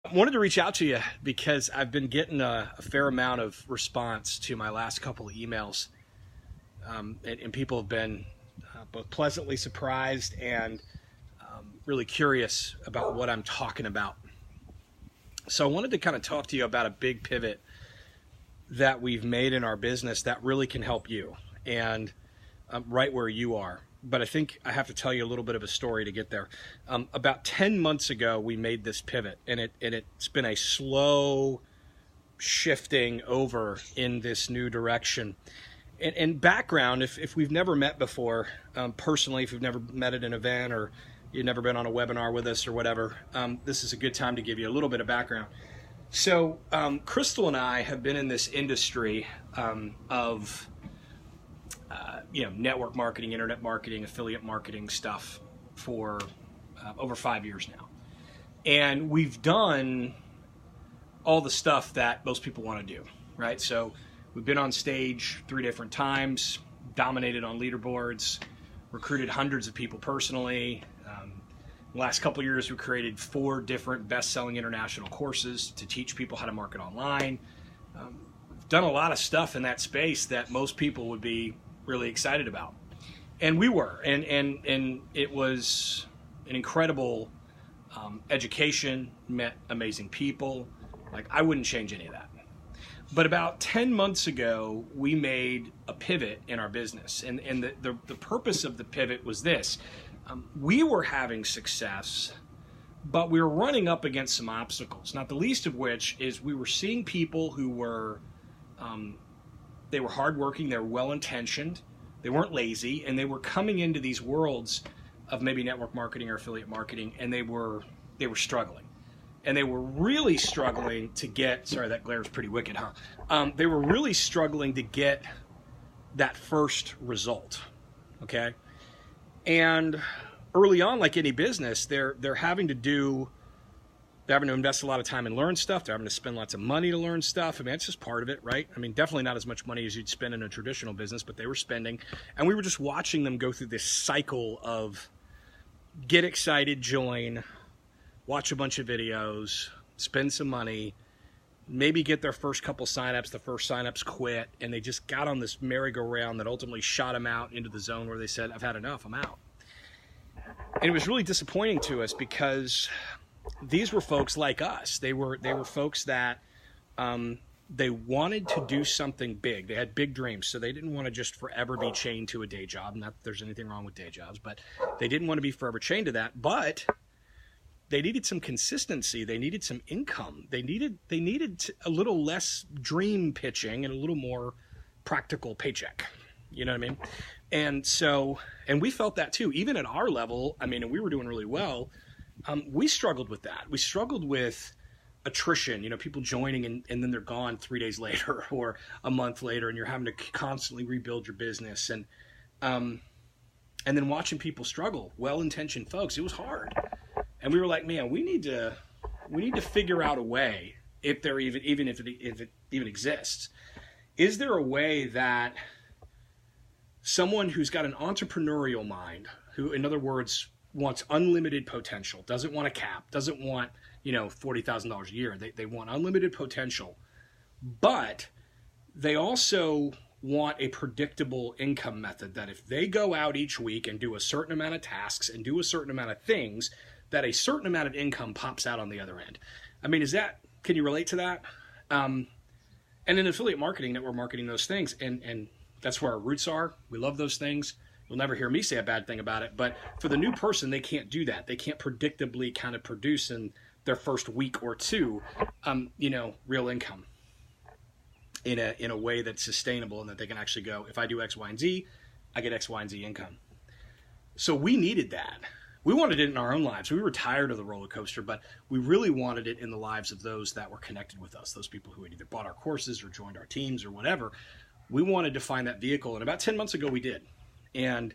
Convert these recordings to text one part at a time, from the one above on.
I wanted to reach out to you because I've been getting a fair amount of response to my last couple of emails, and people have been both pleasantly surprised and really curious about what I'm talking about. So I wanted to kind of talk to you about a big pivot that we've made in our business that really can help you and right where you are. But I think I have to tell you a little bit of a story to get there. About 10 months ago, we made this pivot, and it's been a slow shifting over in this new direction. And background, if we've never met before, personally, if you've never met at an event or you've never been on a webinar with us or whatever, this is a good time to give you a little bit of background. So Crystal and I have been in this industry of network marketing, internet marketing, affiliate marketing stuff for over 5 years now. And we've done all the stuff that most people want to do, right? So we've been on stage 3 different times, dominated on leaderboards, recruited hundreds of people personally. The last couple of years, we created 4 different best-selling international courses to teach people how to market online. We've done a lot of stuff in that space that most people would be really excited about. And we were, and it was an incredible education, met amazing people. Like, I wouldn't change any of that. But about 10 months ago, we made a pivot in our business. And the purpose of the pivot was this. We were having success, but we were running up against some obstacles, not the least of which is we were seeing people who were, they were hardworking, they were well-intentioned, they weren't lazy, and they were coming into these worlds of maybe network marketing or affiliate marketing, and they were struggling. And they were really struggling to get, sorry, that glare is pretty wicked, huh? They were really struggling to get that first result, okay? And early on, like any business, they're having to invest a lot of time and learn stuff. They're having to spend lots of money to learn stuff. I mean, it's just part of it, right? I mean, definitely not as much money as you'd spend in a traditional business, but they were spending. And we were just watching them go through this cycle of get excited, join, watch a bunch of videos, spend some money, maybe get their first couple signups, the first signups quit, and they just got on this merry-go-round that ultimately shot them out into the zone where they said, I've had enough, I'm out. And it was really disappointing to us because these were folks like us. They were folks that they wanted to do something big. They had big dreams, so they didn't want to just forever be chained to a day job. Not that there's anything wrong with day jobs, but they didn't want to be forever chained to that. But they needed some consistency. They needed some income. They needed a little less dream pitching and a little more practical paycheck. You know what I mean? And we felt that too. Even at our level, I mean, and we were doing really well. We struggled with that. We struggled with attrition, people joining and then they're gone 3 days later or a month later, and you're having to constantly rebuild your business. And then watching people struggle, well-intentioned folks, it was hard. And we were like, man, we need to figure out a way, if there if it even exists. Is there a way that someone who's got an entrepreneurial mind, who, in other words, wants unlimited potential, doesn't want a cap, doesn't want, $40,000 a year. They want unlimited potential, but they also want a predictable income method that if they go out each week and do a certain amount of tasks and do a certain amount of things, that a certain amount of income pops out on the other end. I mean, can you relate to that? And in affiliate marketing, network marketing, those things, and that's where our roots are. We love those things. You'll never hear me say a bad thing about it. But for the new person, they can't do that. They can't predictably kind of produce in their first week or two, real income in a way that's sustainable and that they can actually go, if I do X, Y, and Z, I get X, Y, and Z income. So we needed that. We wanted it in our own lives. We were tired of the roller coaster, but we really wanted it in the lives of those that were connected with us, those people who had either bought our courses or joined our teams or whatever. We wanted to find that vehicle, and about 10 months ago we did. And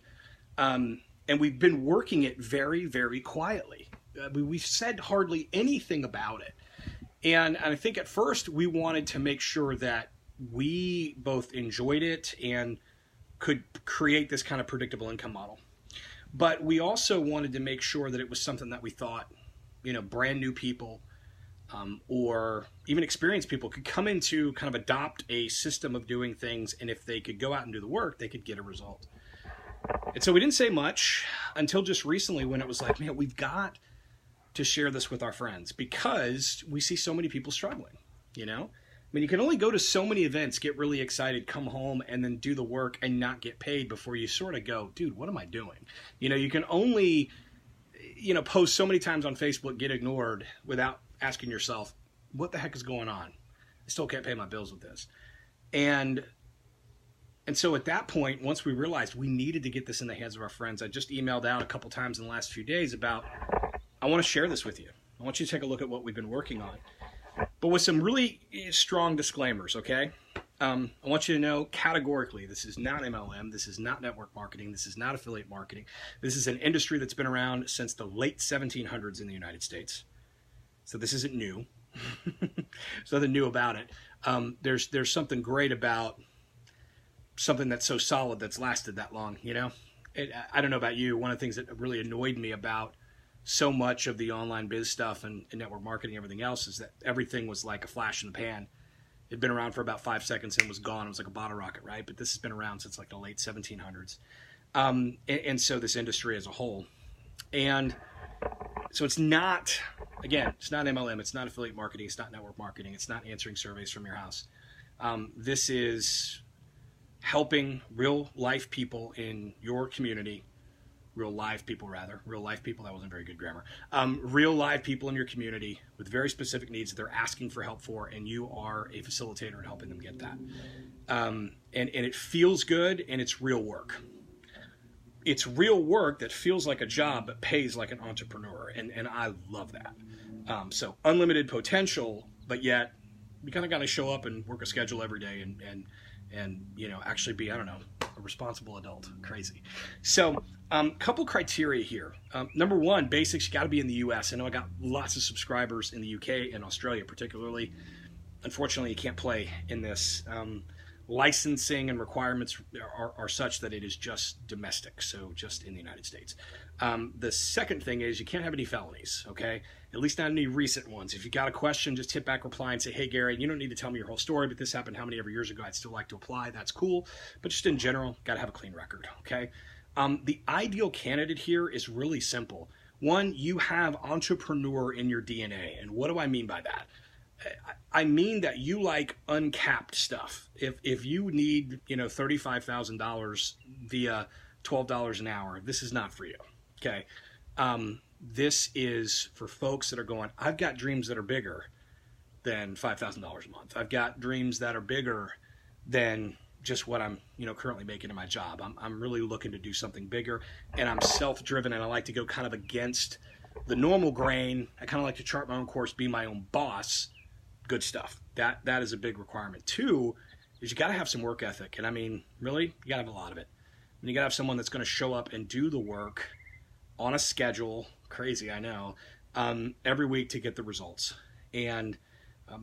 we've been working it very, very quietly. We've said hardly anything about it. And I think at first we wanted to make sure that we both enjoyed it and could create this kind of predictable income model. But we also wanted to make sure that it was something that we thought, brand new people or even experienced people could come into kind of adopt a system of doing things, and if they could go out and do the work, they could get a result. And so we didn't say much until just recently when it was like, man, we've got to share this with our friends because we see so many people struggling, you know? I mean, you can only go to so many events, get really excited, come home, and then do the work and not get paid before you sort of go, dude, what am I doing? You know, you can only, you know, post so many times on Facebook, get ignored without asking yourself, what the heck is going on? I still can't pay my bills with this. And so at that point, once we realized we needed to get this in the hands of our friends, I just emailed out a couple times in the last few days about, I want to share this with you. I want you to take a look at what we've been working on, but with some really strong disclaimers, okay? I want you to know categorically, this is not MLM, this is not network marketing, this is not affiliate marketing. This is an industry that's been around since the late 1700s in the United States. So this isn't new. There's nothing new about it. There's something great about something that's so solid that's lasted that long, you know? I don't know about you, one of the things that really annoyed me about so much of the online biz stuff and network marketing and everything else is that everything was like a flash in the pan. It'd been around for about 5 seconds and was gone. It was like a bottle rocket, right? But this has been around since like the late 1700s. And so this industry as a whole. And so it's not, again, it's not MLM, it's not affiliate marketing, it's not network marketing, it's not answering surveys from your house. This is helping real life people in your community, real live people, that wasn't very good grammar, real live people in your community with very specific needs that they're asking for help for, and you are a facilitator in helping them get that. And it feels good, and it's real work. It's real work that feels like a job but pays like an entrepreneur, and I love that. So unlimited potential, but yet you kind of got to show up and work a schedule every day and you know, actually be, I don't know, a responsible adult. Crazy. So couple criteria here. Number one, basics, you got to be in the US. I know I got lots of subscribers in the UK and Australia particularly. Unfortunately, you can't play in this. Licensing and requirements are such that it is just domestic, so just in the United States. The second thing is you can't have any felonies, okay? At least not any recent ones. If you got a question, just hit back, reply, and say, hey, Gary, you don't need to tell me your whole story, but this happened how many ever years ago? I'd still like to apply. That's cool. But just in general, got to have a clean record, okay? The ideal candidate here is really simple. One, you have entrepreneur in your DNA. And what do I mean by that? I mean that you like uncapped stuff. If you need, you know, $35,000 via $12 an hour, this is not for you. Okay. This is for folks that are going, I've got dreams that are bigger than $5,000 a month. I've got dreams that are bigger than just what I'm, you know, currently making in my job. I'm really looking to do something bigger, and I'm self-driven, and I like to go kind of against the normal grain. I kind of like to chart my own course, be my own boss. Good stuff. That is a big requirement. Two is you got to have some work ethic. And I mean, really, you got to have a lot of it. And you got to have someone that's going to show up and do the work on a schedule. Crazy, I know. Every week to get the results. And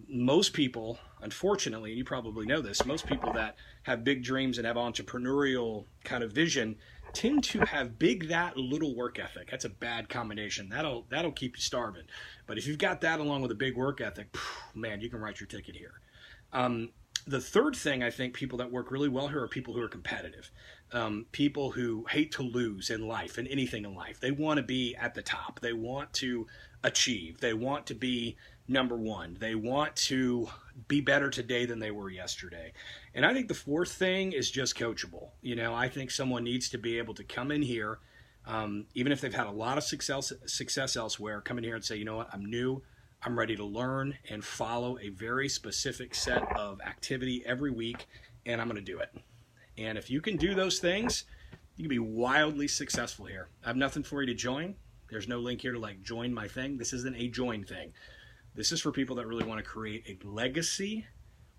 most people, unfortunately, and you probably know this, most people that have big dreams and have entrepreneurial kind of vision tend to have big that little work ethic. That's a bad combination. That'll keep you starving. But if you've got that along with a big work ethic, man, you can write your ticket here. The third thing, I think people that work really well here are people who are competitive. People who hate to lose in life and anything in life. They want to be at the top. They want to achieve. They want to be number one. They want to be better today than they were yesterday. And I think the fourth thing is just coachable. You know, I think someone needs to be able to come in here, even if they've had a lot of success elsewhere, come in here and say, you know what, I'm new. I'm ready to learn and follow a very specific set of activity every week, and I'm going to do it. And if you can do those things, you can be wildly successful here. I have nothing for you to join. There's no link here to like join my thing. This isn't a join thing. This is for people that really want to create a legacy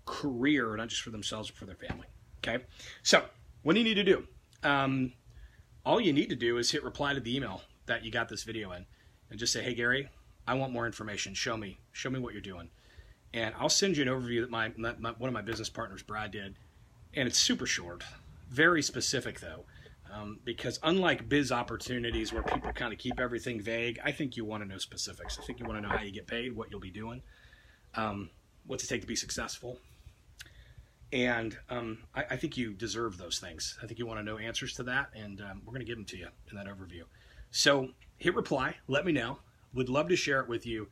career, not just for themselves, but for their family. Okay? So what do you need to do? All you need to do is hit reply to the email that you got this video in and just say, hey, Gary, I want more information. Show me what you're doing. And I'll send you an overview that one of my business partners, Brad, did. And it's super short, very specific though. Because unlike biz opportunities where people kind of keep everything vague, I think you want to know specifics. I think you want to know how you get paid, what you'll be doing. what's it take to be successful. And I think you deserve those things. I think you want to know answers to that, and we're going to give them to you in that overview. So hit reply, let me know. Would love to share it with you.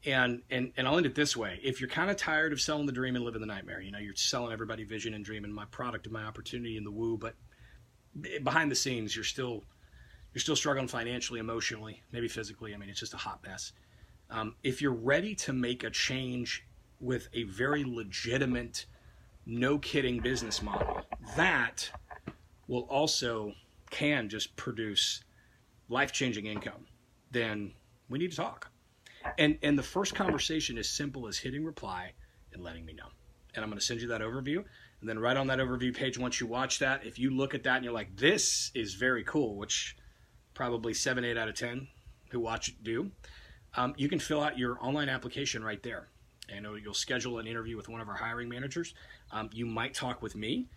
And I'll end it this way. If you're kind of tired of selling the dream and living the nightmare, you're selling everybody vision and dream and my product and my opportunity and the woo, but behind the scenes, you're still struggling financially, emotionally, maybe physically. It's just a hot mess. If you're ready to make a change with a very legitimate, no kidding business model that will also can just produce life-changing income, then we need to talk. And the first conversation is simple as hitting reply and letting me know. And I'm going to send you that overview. And then right on that overview page, once you watch that, if you look at that and you're like, this is very cool, which probably 7, 8 out of 10 who watch it do, you can fill out your online application right there. And you'll schedule an interview with one of our hiring managers. You might talk with me,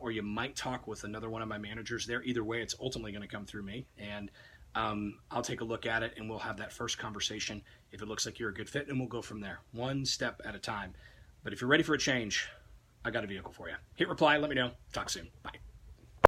or you might talk with another one of my managers there. Either way, it's ultimately going to come through me. And I'll take a look at it, and we'll have that first conversation if it looks like you're a good fit, and we'll go from there, one step at a time. But if you're ready for a change, I got a vehicle for you. Hit reply, let me know. Talk soon. Bye.